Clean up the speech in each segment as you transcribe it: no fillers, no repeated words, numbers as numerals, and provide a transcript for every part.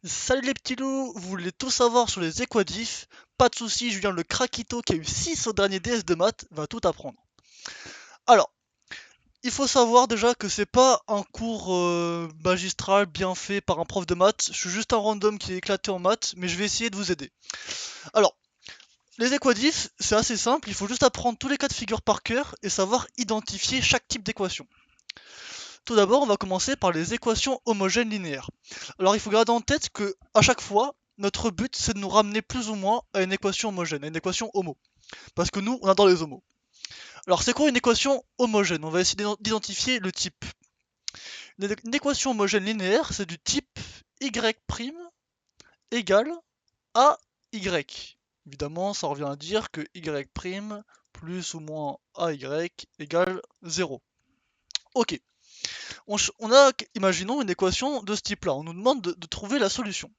Salut les petits loups, vous voulez tout savoir sur les équadifs? Pas de soucis, Julien le craquito qui a eu 6 au dernier DS de maths va tout apprendre. Alors, il faut savoir déjà que c'est pas un cours magistral bien fait par un prof de maths, je suis juste un random qui est éclaté en maths, mais je vais essayer de vous aider. Alors, les équadifs, c'est assez simple, il faut juste apprendre tous les cas de figure par cœur et savoir identifier chaque type d'équation. Tout d'abord, on va commencer par les équations homogènes linéaires. Alors, il faut garder en tête que à chaque fois, notre but, c'est de nous ramener plus ou moins à une équation homogène, à une équation homo. Parce que nous, on adore les homos. Alors, c'est quoi une équation homogène? On va essayer d'identifier le type. Une équation homogène linéaire, c'est du type y' égale à y. Évidemment, ça revient à dire que y' plus ou moins ay égale 0. Ok. On a, imaginons, une équation de ce type-là. On nous demande de trouver la solution.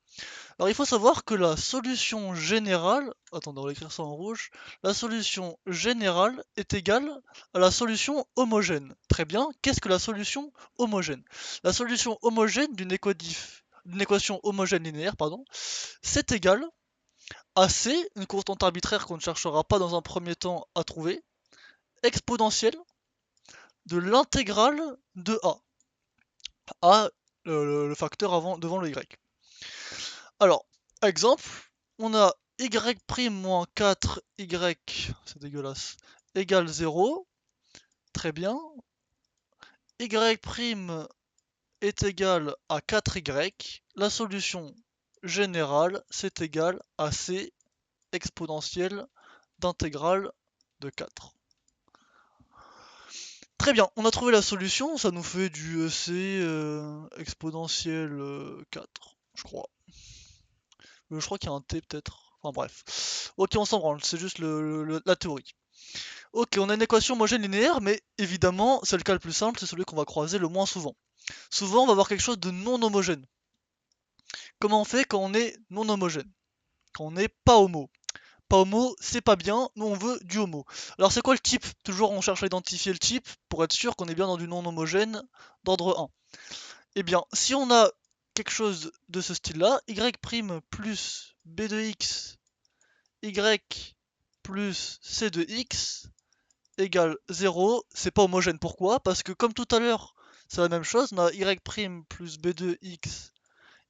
Alors il faut savoir que la solution générale, attendez, on va écrire ça en rouge, la solution générale est égale à la solution homogène. Très bien, qu'est-ce que la solution homogène? La solution homogène d'une équation homogène linéaire, pardon, c'est égal à C, une constante arbitraire qu'on ne cherchera pas dans un premier temps à trouver, exponentielle de l'intégrale de A. A, le facteur devant le Y. Alors, exemple, on a y' moins 4y, c'est dégueulasse, égale 0. Très bien. Y' est égal à 4y. La solution générale, c'est égal à c exponentielle d'intégrale de 4. Très bien, on a trouvé la solution, ça nous fait du c exponentielle 4, je crois. Je crois qu'il y a un t peut-être. Enfin bref. Ok, on s'en branle, c'est juste la théorie. Ok, on a une équation homogène linéaire, mais évidemment, c'est le cas le plus simple, c'est celui qu'on va croiser le moins souvent. Souvent, on va avoir quelque chose de non homogène. Comment on fait quand on est non homogène? Quand on n'est pas homo. Pas homo, c'est pas bien, nous on veut du homo. Alors c'est quoi le type? Toujours on cherche à identifier le type pour être sûr qu'on est bien dans du non homogène d'ordre 1. Eh bien, si on a quelque chose de ce style-là, y' plus b de x, y plus c de x égale 0, c'est pas homogène. Pourquoi? Parce que comme tout à l'heure, c'est la même chose, on a y' plus b2x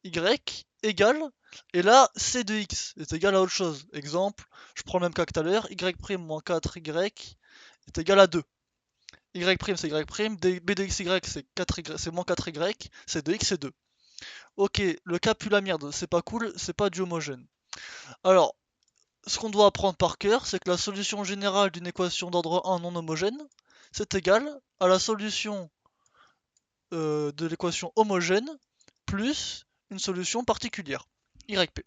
y égale, et là, c de x est égal à autre chose. Exemple, je prends le même cas que tout à l'heure, y' moins 4y est égal à 2. Y' c'est y', b de xy c'est 4y, c'est moins 4y, c de x c'est 2. Ok, le cas pue la merde, c'est pas cool, c'est pas du homogène. Alors, ce qu'on doit apprendre par cœur, c'est que la solution générale d'une équation d'ordre 1 non homogène, c'est égal à la solution de l'équation homogène plus une solution particulière, YP.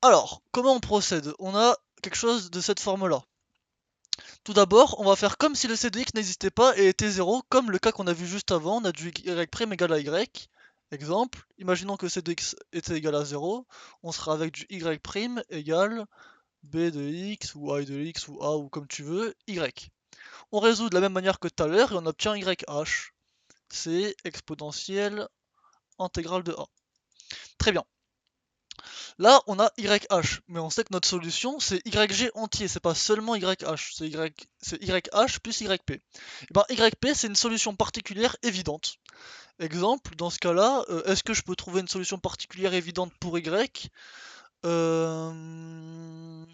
Alors, comment on procède? On a quelque chose de cette forme-là. Tout d'abord, on va faire comme si le c de x n'existait pas et était 0, comme le cas qu'on a vu juste avant, on a du y' égal à y. Exemple, imaginons que c de x était égal à 0, on sera avec du y' égale b de x, ou a de x, ou a, ou comme tu veux, y. On résout de la même manière que tout à l'heure et on obtient YH. C'est exponentielle intégrale de A. Très bien. Là, on a YH, mais on sait que notre solution, c'est YG entier, c'est pas seulement YH, c'est YH plus YP. Et ben, YP, c'est une solution particulière évidente. Exemple, dans ce cas-là, est-ce que je peux trouver une solution particulière évidente pour Y? J'en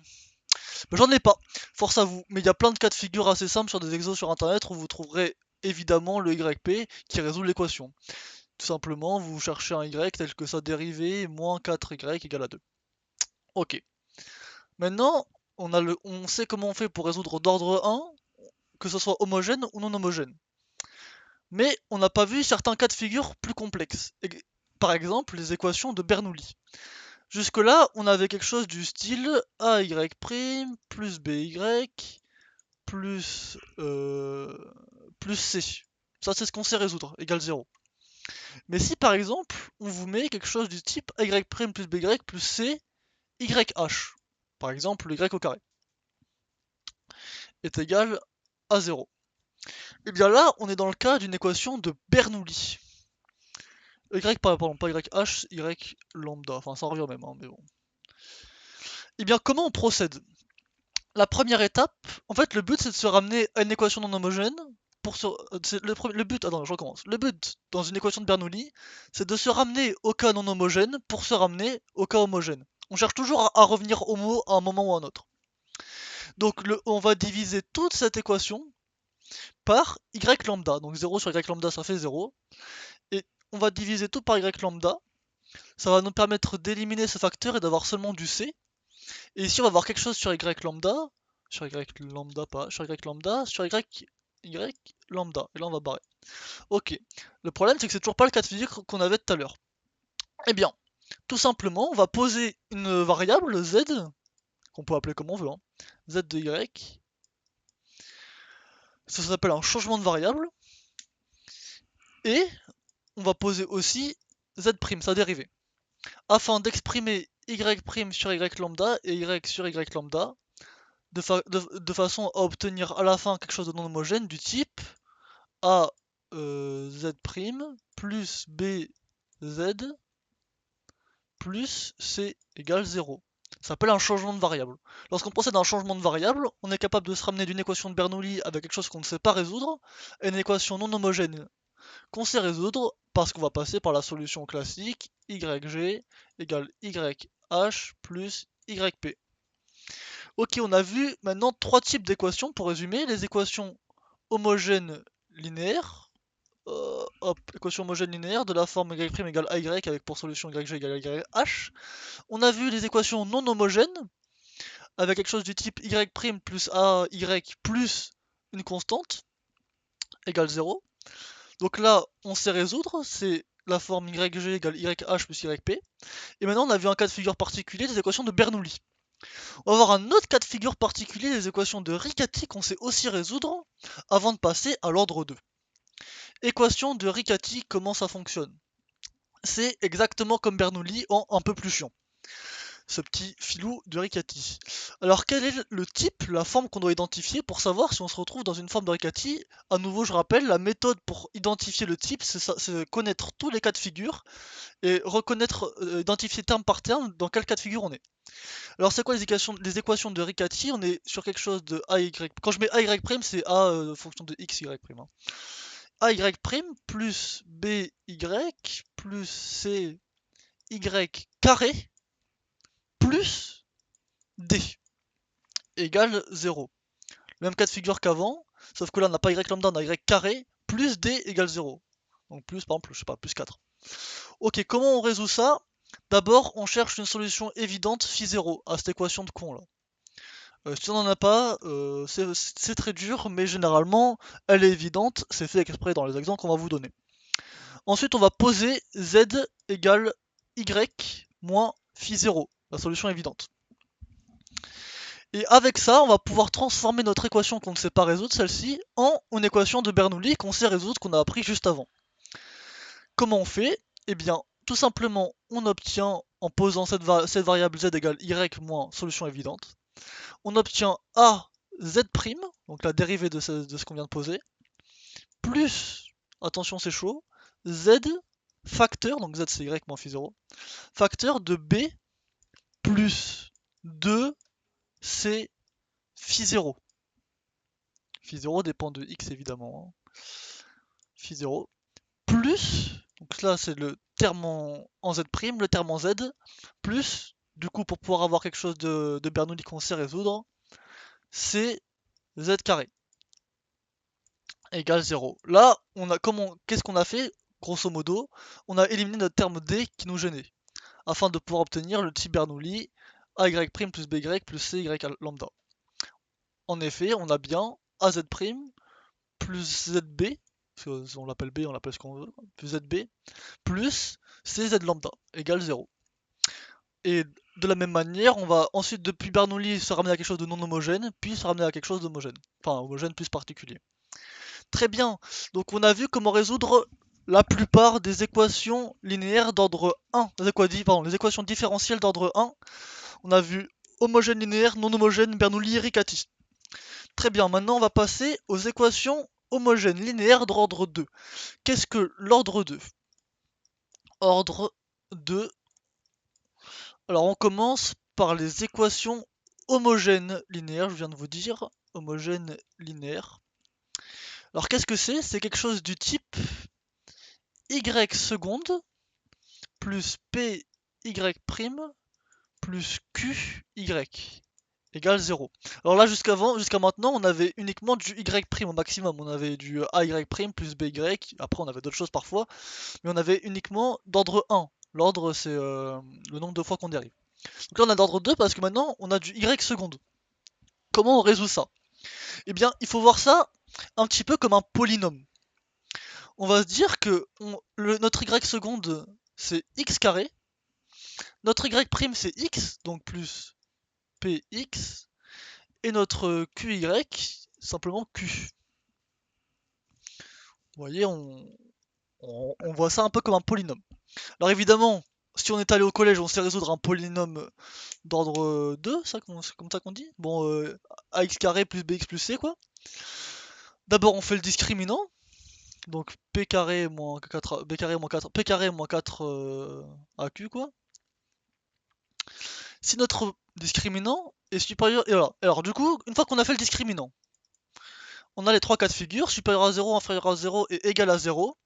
ai pas, force à vous, mais il y a plein de cas de figure assez simples sur des exos sur internet où vous trouverez évidemment le YP qui résout l'équation. Tout simplement, vous cherchez un Y tel que sa dérivée moins 4Y égale à 2. Ok. Maintenant, on sait comment on fait pour résoudre d'ordre 1, que ce soit homogène ou non homogène. Mais on n'a pas vu certains cas de figure plus complexes. Par exemple, les équations de Bernoulli. Jusque-là, on avait quelque chose du style AY' plus BY plus, plus C. Ça, c'est ce qu'on sait résoudre, égale 0. Mais si par exemple, on vous met quelque chose du type AY' plus BY plus C, YH, par exemple le Y au carré, est égal à 0. Et bien là, on est dans le cas d'une équation de Bernoulli. Pardon, pas YH, Y lambda. Enfin, ça revient même, hein, mais bon. Eh bien, comment on procède? La première étape, en fait, le but c'est de se ramener à une équation non homogène. Le but, attends, je recommence. Le but dans une équation de Bernoulli, c'est de se ramener au cas non homogène pour se ramener au cas homogène. On cherche toujours à revenir homo à un moment ou à un autre. Donc, on va diviser toute cette équation par y lambda. Donc 0 sur y lambda, ça fait 0. Et on va diviser tout par y lambda. Ça va nous permettre d'éliminer ce facteur et d'avoir seulement du c. Et ici, on va avoir quelque chose sur y lambda. Sur y lambda, pas. Sur y lambda, sur y lambda. Et là, on va barrer. Ok. Le problème, c'est que c'est toujours pas le cas de figure qu'on avait tout à l'heure. Eh bien, tout simplement, on va poser une variable z, qu'on peut appeler comme on veut, hein, z de y. Ça s'appelle un changement de variable. Et on va poser aussi z', sa dérivée, afin d'exprimer y' sur y lambda et y sur y lambda, de façon à obtenir à la fin quelque chose de non homogène du type a z' plus b z plus c égale 0. Ça s'appelle un changement de variable. Lorsqu'on procède à un changement de variable, on est capable de se ramener d'une équation de Bernoulli avec quelque chose qu'on ne sait pas résoudre à une équation non homogène qu'on sait résoudre parce qu'on va passer par la solution classique YG égale YH plus YP. Ok, on a vu maintenant trois types d'équations pour résumer. Les équations homogènes linéaires. Hop, équation homogène linéaire de la forme y' égale AY avec pour solution YG égale YH. On a vu les équations non homogènes avec quelque chose du type Y' plus AY plus une constante égale 0. Donc là, on sait résoudre, c'est la forme YG égale YH plus YP. Et maintenant, on a vu un cas de figure particulier des équations de Bernoulli. On va voir un autre cas de figure particulier des équations de Riccati qu'on sait aussi résoudre avant de passer à l'ordre 2. Équation de Riccati, comment ça fonctionne? C'est exactement comme Bernoulli en un peu plus chiant. Ce petit filou de Riccati. Alors quel est le type, la forme qu'on doit identifier pour savoir si on se retrouve dans une forme de Riccati? À nouveau, je rappelle, la méthode pour identifier le type, c'est connaître tous les cas de figure et reconnaître, identifier terme par terme dans quel cas de figure on est. Alors c'est quoi les équations de Riccati? On est sur quelque chose de AY. Quand je mets AY', c'est A fonction de XY'. Hein. AY' plus BY plus CY carré plus D égale 0. Même cas de figure qu'avant, sauf que là on n'a pas Y lambda, on a Y carré plus D égale 0. Donc plus, par exemple, je sais pas, plus 4. Ok, comment on résout ça? D'abord, on cherche une solution évidente phi 0 à cette équation de con là. Si on n'en a pas, c'est très dur, mais généralement, elle est évidente, c'est fait exprès dans les exemples qu'on va vous donner. Ensuite, on va poser z égale y moins phi 0, la solution évidente. Et avec ça, on va pouvoir transformer notre équation qu'on ne sait pas résoudre, celle-ci, en une équation de Bernoulli qu'on sait résoudre, qu'on a appris juste avant. Comment on fait? Eh bien, tout simplement, on obtient, en posant cette variable z égale y moins solution évidente, on obtient a z', donc la dérivée de ce qu'on vient de poser, plus, attention c'est chaud, z facteur, donc z c'est y moins phi 0, facteur de b plus 2c phi 0. Phi 0 dépend de x évidemment. Hein. Phi 0 plus, donc là c'est le terme en z', le terme en z, plus, du coup pour pouvoir avoir quelque chose de Bernoulli qu'on sait résoudre, c'est z carré égale 0. Là, qu'est-ce qu'on a fait? Grosso modo, on a éliminé notre terme d qui nous gênait, afin de pouvoir obtenir le type Bernoulli AY' plus BY plus CY lambda. En effet, on a bien AZ' plus ZB, parce qu'on l'appelle B, on l'appelle ce qu'on veut, plus ZB, plus CZ lambda, égale 0. Et de la même manière, on va ensuite, depuis Bernoulli, se ramener à quelque chose de non homogène, puis se ramener à quelque chose d'homogène. Enfin, homogène plus particulier. Très bien, donc on a vu comment résoudre la plupart des équations linéaires d'ordre 1, les équations différentielles d'ordre 1. On a vu homogène linéaire, non homogène, Bernoulli, Riccati. Très bien, maintenant on va passer aux équations homogènes linéaires d'ordre 2. Qu'est-ce que l'ordre 2? ordre 2. Alors on commence par les équations homogènes linéaires, je viens de vous dire, homogènes linéaires. Alors qu'est-ce que c'est? C'est quelque chose du type y seconde plus py' plus qy égale 0. Alors là, jusqu'à maintenant, on avait uniquement du y' au maximum. On avait du ay' plus by. Après, on avait d'autres choses parfois, mais on avait uniquement d'ordre 1. L'ordre, c'est le nombre de fois qu'on dérive. Donc là, on a d'ordre 2 parce que maintenant, on a du y seconde. Comment on résout ça? Eh bien, il faut voir ça un petit peu comme un polynôme. On va se dire que notre y seconde, c'est x carré. Notre y' c'est x, donc plus px. Et notre qy, simplement q. Vous voyez, on voit ça un peu comme un polynôme. Alors évidemment, si on est allé au collège, on sait résoudre un polynôme d'ordre 2, c'est comme ça qu'on dit. Bon, ax carré plus bx plus c, quoi. D'abord, on fait le discriminant. Donc p carré moins 4, b carré moins 4, p carré moins 4 aq, quoi. Si notre discriminant est supérieur... Et alors du coup, une fois qu'on a fait le discriminant, on a les trois cas de figure, supérieur à 0, inférieur à 0 et égal à 0.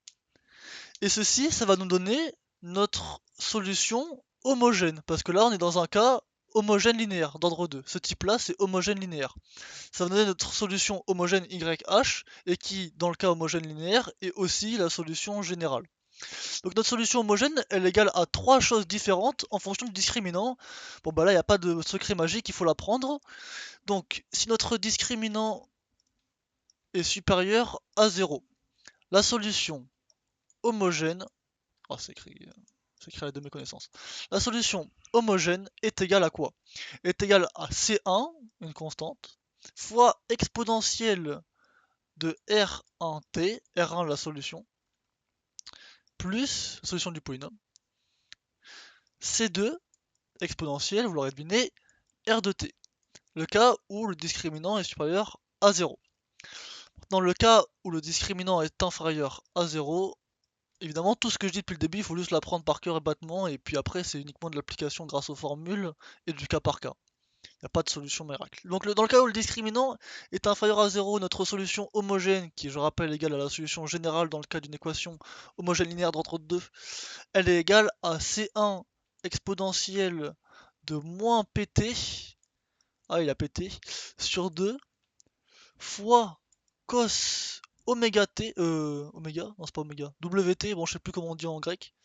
Et ceci, ça va nous donner notre solution homogène. Parce que là, on est dans un cas homogène linéaire, d'ordre 2. Ce type-là, c'est homogène linéaire. Ça va donner notre solution homogène YH, et qui, dans le cas homogène linéaire, est aussi la solution générale. Donc notre solution homogène, elle est égale à trois choses différentes en fonction du discriminant. Bon bah là, il n'y a pas de secret magique, il faut l'apprendre. Donc, si notre discriminant est supérieur à 0, la solution homogène... Oh, c'est écrit à de mes connaissances. La solution homogène est égale à quoi? Est égale à C1, une constante, fois exponentielle de R1t, R1 la solution, plus la solution du polynôme, C2 exponentielle, vous l'aurez deviné, R de t, le cas où le discriminant est supérieur à 0. Dans le cas où le discriminant est inférieur à 0, évidemment, tout ce que je dis depuis le début, il faut juste l'apprendre par cœur et battement, et puis après, c'est uniquement de l'application grâce aux formules et du cas par cas. Il n'y a pas de solution miracle. Donc, dans le cas où le discriminant est inférieur à 0, notre solution homogène, qui je rappelle égale à la solution générale dans le cas d'une équation homogène linéaire d'ordre 2, elle est égale à C1 exponentielle de moins pt, ah il a pété, sur 2, fois cos oméga t, oméga, non c'est pas oméga, wt, bon je sais plus comment on dit en grec,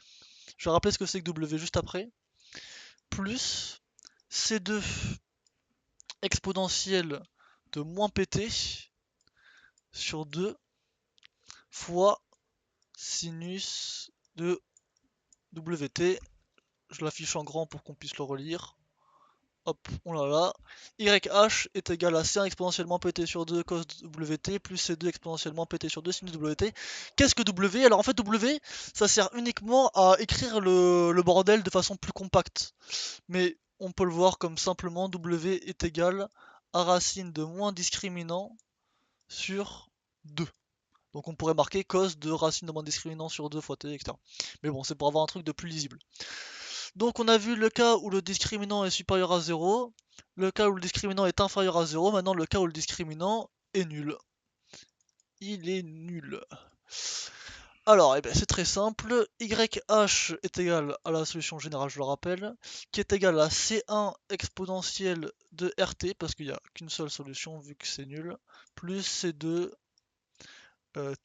je vais rappeler ce que c'est que w juste après, plus c2 exponentielle de moins pt sur 2 fois sinus de wt, je l'affiche en grand pour qu'on puisse le relire. Hop, on l'a là. YH est égal à C1 exponentiellement pt sur 2 cos WT plus C2 exponentiellement pt sur 2 sinus WT. Qu'est-ce que W? Alors en fait W, ça sert uniquement à écrire le bordel de façon plus compacte. Mais on peut le voir comme simplement W est égal à racine de moins discriminant sur 2. Donc on pourrait marquer cos de racine de moins discriminant sur 2 fois t, etc. Mais bon, c'est pour avoir un truc de plus lisible. Donc on a vu le cas où le discriminant est supérieur à 0, le cas où le discriminant est inférieur à 0, maintenant le cas où le discriminant est nul. Il est nul. Alors, c'est très simple, YH est égal à la solution générale, je le rappelle, qui est égale à C1 exponentielle de RT, parce qu'il n'y a qu'une seule solution vu que c'est nul, plus C2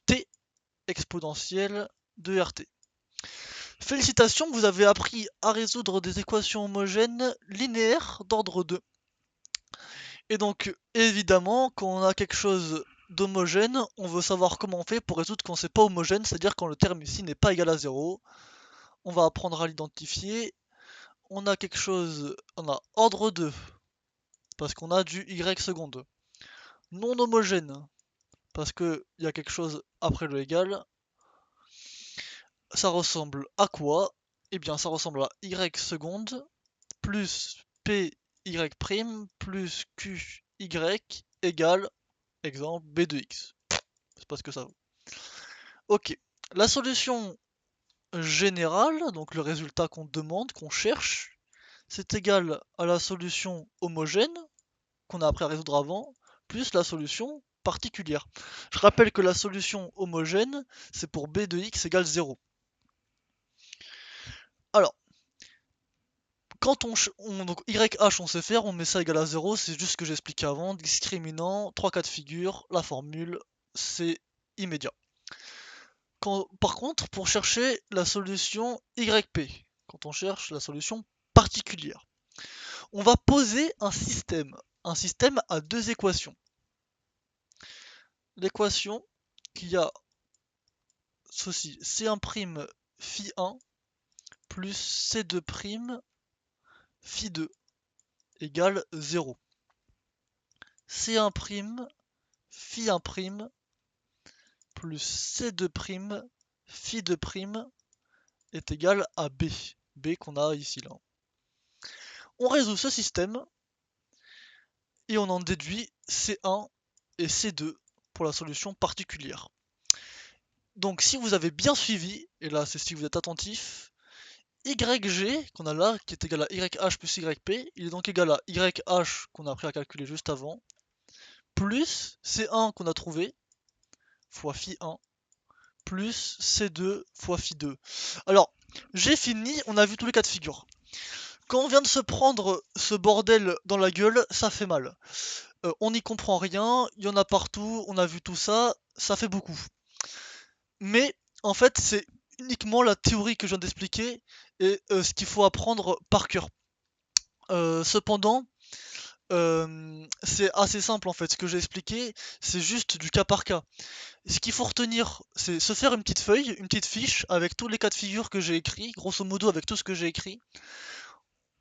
T exponentielle de RT. Félicitations, vous avez appris à résoudre des équations homogènes linéaires d'ordre 2. Et donc, évidemment, quand on a quelque chose d'homogène, on veut savoir comment on fait pour résoudre quand c'est pas homogène, c'est-à-dire quand le terme ici n'est pas égal à 0. On va apprendre à l'identifier. On a quelque chose, on a ordre 2, parce qu'on a du y seconde. Non homogène, parce qu'il y a quelque chose après le égal. Ça ressemble à quoi? Eh bien, ça ressemble à y seconde plus py' plus qy égale, exemple, b de x. C'est pas ce que ça vaut. Ok, la solution générale, donc le résultat qu'on demande, qu'on cherche, c'est égal à la solution homogène, qu'on a appris à résoudre avant, plus la solution particulière. Je rappelle que la solution homogène, c'est pour b de x égale 0. Alors, quand donc YH on sait faire, on met ça égal à 0, c'est juste ce que j'ai expliqué avant, discriminant, 3 cas de figure, la formule, c'est immédiat. Par contre, pour chercher la solution YP, quand on cherche la solution particulière, on va poser un système à deux équations. L'équation qui a ceci, C1' phi1 plus C2' phi2 égale 0. C1' phi1' plus C2' phi2' est égal à B. B qu'on a ici là. On résout ce système et on en déduit C1 et C2 pour la solution particulière. Donc si vous avez bien suivi, et là c'est si vous êtes attentif, YG qu'on a là, qui est égal à YH plus YP, il est donc égal à YH qu'on a appris à calculer juste avant, plus C1 qu'on a trouvé, fois phi1, plus C2 fois phi2. Alors, j'ai fini, on a vu tous les cas de figure. Quand on vient de se prendre ce bordel dans la gueule, ça fait mal. On n'y comprend rien, il y en a partout, on a vu tout ça, ça fait beaucoup. Mais en fait, c'est uniquement la théorie que je viens d'expliquer et ce qu'il faut apprendre par cœur. Cependant, c'est assez simple en fait. Ce que j'ai expliqué, c'est juste du cas par cas. Ce qu'il faut retenir, c'est se faire une petite feuille, une petite fiche avec tous les cas de figure que j'ai écrits, grosso modo avec tout ce que j'ai écrit.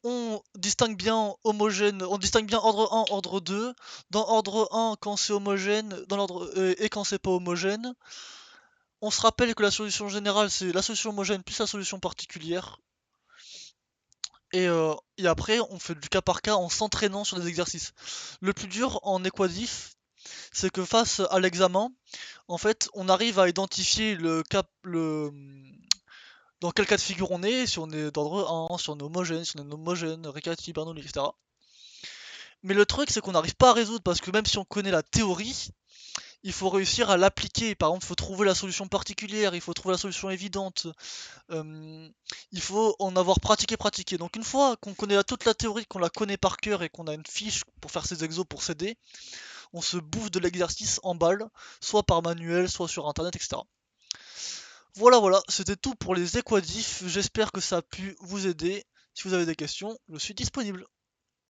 On distingue bien homogène, on distingue bien ordre 1, ordre 2. Dans ordre 1 quand c'est homogène, dans l'ordre et quand c'est pas homogène. On se rappelle que la solution générale c'est la solution homogène plus la solution particulière. Et après on fait du cas par cas en s'entraînant sur des exercices. Le plus dur en équadif, c'est que face à l'examen, en fait, on arrive à identifier dans quel cas de figure on est, si on est d'ordre 1, si on est homogène, si on est non homogène, Riccati, Bernoulli, etc. Mais le truc, c'est qu'on n'arrive pas à résoudre parce que même si on connaît la théorie, il faut réussir à l'appliquer. Par exemple, il faut trouver la solution particulière, il faut trouver la solution évidente. Il faut en avoir pratiqué. Donc une fois qu'on connaît toute la théorie, qu'on la connaît par cœur et qu'on a une fiche pour faire ses exos pour s'aider, on se bouffe de l'exercice en balle, soit par manuel, soit sur internet, etc. Voilà, c'était tout pour les équadifs. J'espère que ça a pu vous aider. Si vous avez des questions, je suis disponible.